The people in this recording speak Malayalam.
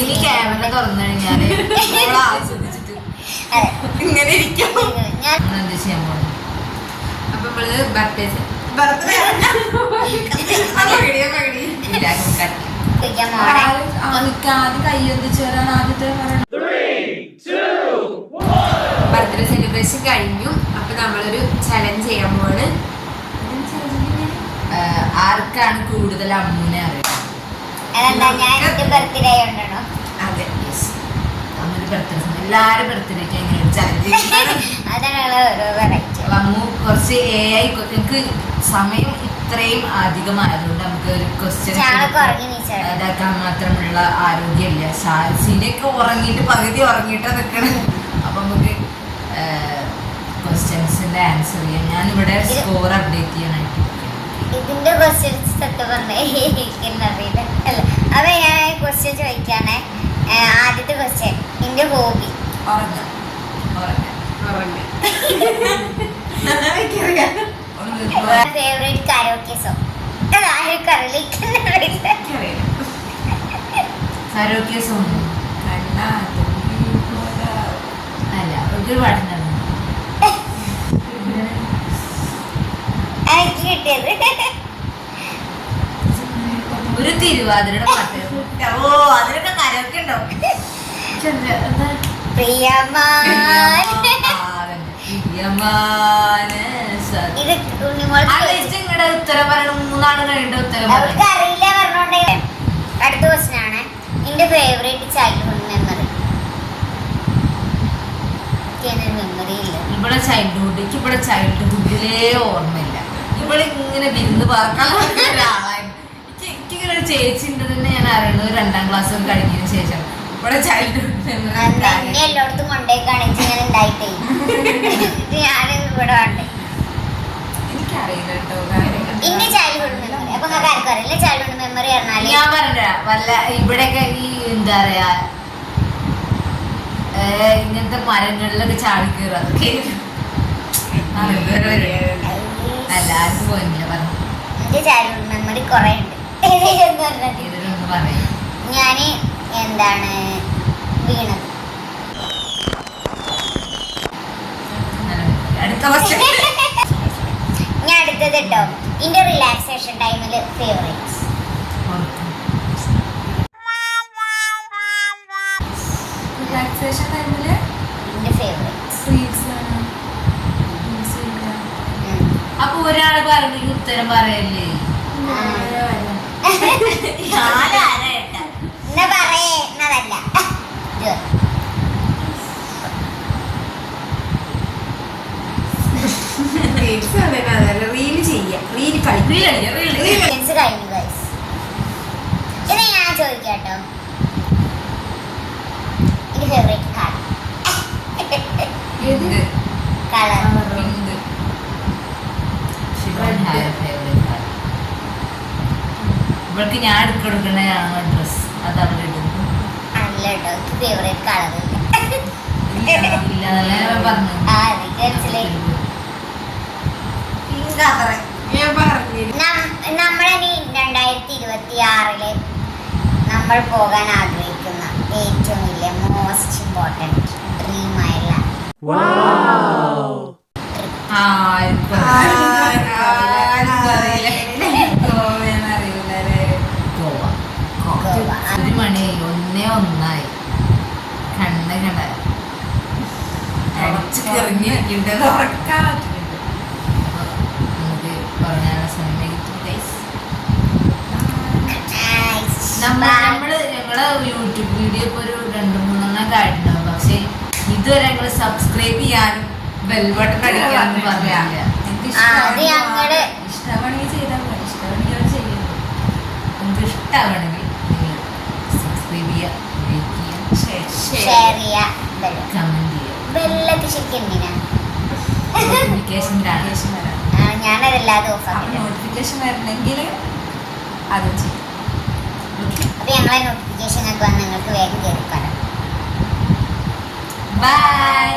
ഇനി ക്യാമറ തുറന്നു കഴിഞ്ഞാല് ആസ്വദിച്ചിട്ട് ഇങ്ങനെ ഇരിക്കും. എന്താ ചെയ്യാൻ പോകുന്നത്? അപ്പൊ നമ്മള് ബർത്ത്ഡേ ബർത്ത്ഡേ സെലിബ്രേഷൻ കഴിഞ്ഞു. അപ്പൊ നമ്മളൊരു ചലഞ്ച് ചെയ്യാൻ പോവാണ്. ആർക്കാണ് കൂടുതൽ അമ്മൂനെ അറിയാം? അതെ, എല്ലാരും ബർത്ത്ഡേക്ക് എങ്ങനെ ചലഞ്ച് അമ്മു കുറച്ച് AI എനിക്ക് സമയം ഇത്രയും അധികമായതുകൊണ്ട് നമുക്ക് ഒരു ക്വസ്റ്റ്യൻ ഇതാക്കാൻ മാത്രമുള്ള ആരോഗ്യമില്ല. ഷാസിനെയൊക്കെ ഉറങ്ങിയിട്ട് പകുതി ഉറങ്ങിയിട്ടാ നിൽക്കണം. അപ്പൊ നമുക്ക് ക്വസ്റ്റ്യൻസിന്റെ ആൻസർ ചെയ്യാം. ഞാനിവിടെ സ്കോർ അപ്ഡേറ്റ് ചെയ്യാനായിട്ട് ഇതിന്റെ ക്വസ്റ്റ്യൻസ് അറിയില്ല. അപ്പൊ ഞാൻ ക്വസ്റ്റ്യൻ ചോദിക്കാണ്. ആദ്യത്തെ ക്വസ്റ്റ്യൻ, എന്റെ hobby favourite karaoke song. Karaoke song അല്ല, ഒരു പാടുണ്ടായിരുന്നു എനിക്ക് കിട്ടിയത് ഒരു തിരുവാതിരയുടെ പാട്ട്. ഓ, അതിനൊക്കെ കരോക്കെ ഉണ്ടോ? ഉത്തരം പറയണം. മൂന്നാണ് കഴിഞ്ഞ ഉത്തരം അറിയില്ല പറഞ്ഞോണ്ടേ. അടുത്ത ക്വസ്റ്റ്യൻ ആണ്, എന്റെ ഫേവറേറ്റ് ചൈൽഡ്ഹുഡ് മെമ്മറി. മെമ്മറി ഇല്ല. ഇവിടെ ചൈൽഡ്ഹുഡ്, ഇവിടെ ചൈൽഡ്ഹുഡിലേ ഓർമ്മയില്ല. ഇവിടെ ഇങ്ങനെ വിരുന്ന് പാർക്കാൻ ഒരാളായിരുന്നു. എനിക്കിങ്ങനെ ഒരു ചേച്ചി ഉണ്ട് തന്നെ ഞാൻ അറിയണത് 2ാം ക്ലാസ് കഴിഞ്ഞതിന് ശേഷം. ഇവിടെ ചൈൽഡ്ഹുഡ് എല്ലായിടത്തും കൊണ്ടേക്കാണ് ഇങ്ങനെ ഉണ്ടായിട്ടേ. ഞാൻ ഇവിടെ ഉണ്ട്. എനിക്കറിയില്ല കേട്ടോ എന്റെ ചൈൽഡ്ഹുഡ് മെമ്മറി. അപ്പൊ ആർക്കും അറിയില്ല ചൈൽഡ്ഹുഡ് മെമ്മറി പറഞ്ഞാല്. ഞാൻ പറഞ്ഞ വല്ല ഇവിടെയൊക്കെ ഈ എന്താ പറയാ ഇങ്ങനത്തെ മരങ്ങളിലൊക്കെ ചാടിക്കേറുക അതൊക്കെ എല്ലാവർക്കും പോയില്ല പറഞ്ഞു. എന്റെ ചൈൽഡ്ഹുഡ് മെമ്മറി കുറെ ഉണ്ട്. ഇതിലൊന്ന് പറയാം. ഞാന് എന്താണ് വീണത്. ഞാൻ അടുത്തത് കേട്ടോ, എന്റെ റിലാക്സേഷൻ ടൈമില് ഫേവറേറ്റ്സ്. റിലാക്സേഷൻ ടൈമില് എന്റെ ഫേവറേറ്റ്സ് അപ്പൊ ഒരാള് പറഞ്ഞ ഉത്തരം പറയല്ലേ? എന്നാ പറയുന്നതല്ല. ഇത് ഞാൻ ചോദിക്കാട്ടോ, എന്റെ ഫേവറേറ്റ് കളർ ഇവൾക്ക് ഞാൻ എടുക്കെടുക്കണ ഡ്രസ് അത് അവിടെ ഇടും. അല്ല കേട്ടോ, ഫേവറേറ്റ് കളർ പറഞ്ഞു. നമ്മളിനി 2026 നമ്മൾ പോകാൻ ആഗ്രഹിക്കുന്ന ഏറ്റവും വലിയ മോസ്റ്റ് ഇമ്പോർട്ടൻറ്റ് ഡ്രീം ആയുള്ള ഒരു മണി 1:01 കണ്ണ് കണ്ട അടിച്ചിറങ്ങിയിരിക്കുന്നത് ഉറക്കാൻ നമുക്ക് പറയാനുള്ള സമയം. ഞങ്ങള് യൂട്യൂബ് വീഡിയോ ഇപ്പൊ ഒരു 2-3 ആയിട്ടുണ്ടാവും. പക്ഷെ ഇതുവരെ ഞങ്ങള് സബ്സ്ക്രൈബ് ചെയ്യാനും ബെൽ ബട്ടൺ അടിക്കാനും പറഞ്ഞില്ല. ഇഷ്ടമാണെങ്കിൽ ചെയ്താൽ മതി, ഇഷ്ടമാണെങ്കിൽ ചെയ്യണം. നിങ്ങൾക്ക് ഇഷ്ടമാണെങ്കിൽ സബ്സ്ക്രൈബ് ചെയ്യുക, ലൈക്ക് ചെയ്യുക, ഷെയർ ചെയ്യുക, കമന്റ് ചെയ്യുക. ബെല്ലൊക്കെ ശരിക്കും എന്തിനാ? നോട്ടിഫിക്കേഷൻ വരാം. ഞാനതല്ലാതെ ഓഫാക്കി നോട്ടിഫിക്കേഷൻ വരണമെങ്കിൽ അതും ചെയ്യും. അപ്പൊ ഞങ്ങളെ നോട്ടിഫിക്കേഷൻ ഒക്കെ വന്ന് നിങ്ങൾക്ക് വേഗം കയറി കാണാം. ബൈ.